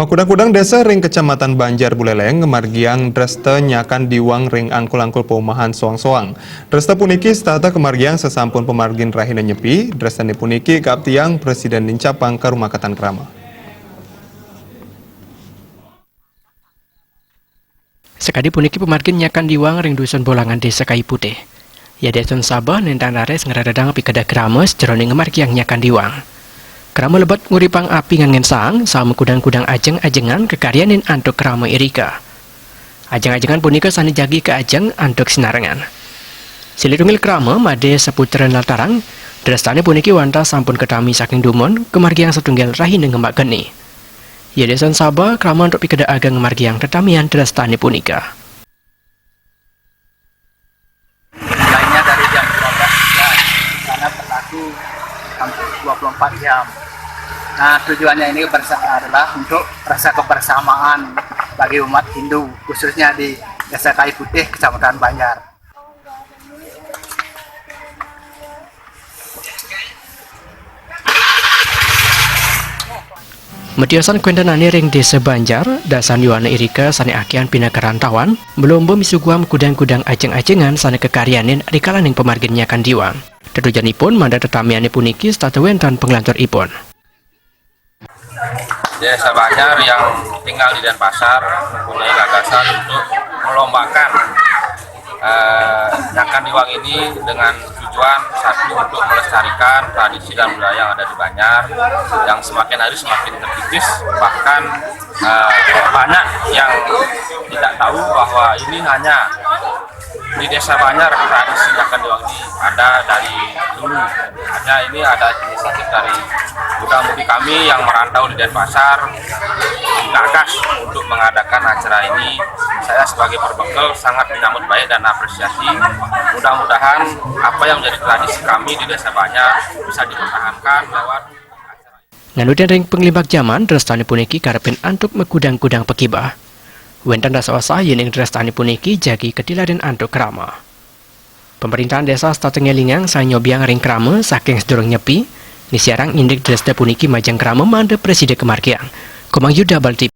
Makudang-kudang desa ring kecamatan Banjar Buleleng kemargiang dresta nyakan diwang ring angkul-angkul perumahan soang-soang. Dresta puniki stata kemargiang sesampun pemargin rahina nyepi, dresta ni puniki kap tiang presiden nincapang ke rumah katan kerama. Sekadi puniki pemargin nyakan diwang ring dusun bolangan desa Kayu Putih. Ya desun Sabah nentang nares ngeradadang api kedah keramas jeroning kemargiang nyakan diwang. Kerama lebat nguripang api ngangen sang sama kudang-kudang ajeng-ajengan kekaryanin antuk kerama irika. Ajeng-ajengan punika sani jagi ke ajeng antuk sinarengan. Silitungil kerama made seputaran latarang, drestane puniki wanta sampun ketami saking dumon kemargiang setunggal rahin ngemak geni. Ya desan Sabah kerama untuk pikeda agang kemargiang tetamian drestane punika. Mulainya dari jam 12 karena berlaku hampir 24 jam. Nah, tujuannya ini adalah untuk rasa kebersamaan bagi umat Hindu, khususnya di Desa Kayu Putih, Kecamatan Banjar. Mediosan kuendanani ring desa Banjar, dasan yuana irika sani akian pina kerantawan, belum misuguam kudang-kudang ajeng-ajengan sani kekaryanin rikalaning pemargin nyakan diwang. Tetujanipun manda tetamiane puniki statuentan penglantur ipon. Desa Banjar yang tinggal di Denpasar mempunyai gagasan untuk melombakan nyakan diwang ini dengan tujuan satu untuk melestarikan tradisi dan budaya yang ada di Banjar yang semakin hari semakin terkikis, bahkan banyak yang tidak tahu bahwa ini hanya di Desa Banjar tradisi nyakan diwang ini ada dari dulu. Hanya ini ada inisiatif dari muda-mudi kami yang merantau di Denpasar gagas untuk mengadakan acara ini. Saya sebagai perbekal sangat menyambut baik dan apresiasi. Mudah-mudahan apa yang menjadi tradisi kami di Desa Banjar bisa dipertahankan lewat acara ini. Nganudian ring penglimbak zaman, drestani puniki karepin antuk mekudang-kudang pekibah. Wentan dasa-wasa yening drestani puniki jagi ketiladen antuk kerama. Pemerintahan desa Statengelingang sanyobiang ring kerama saking sedurung nyepi, nisiarang indik dresta puniki majang kerama manda presiden kemargiang. Komang Yuda Balti.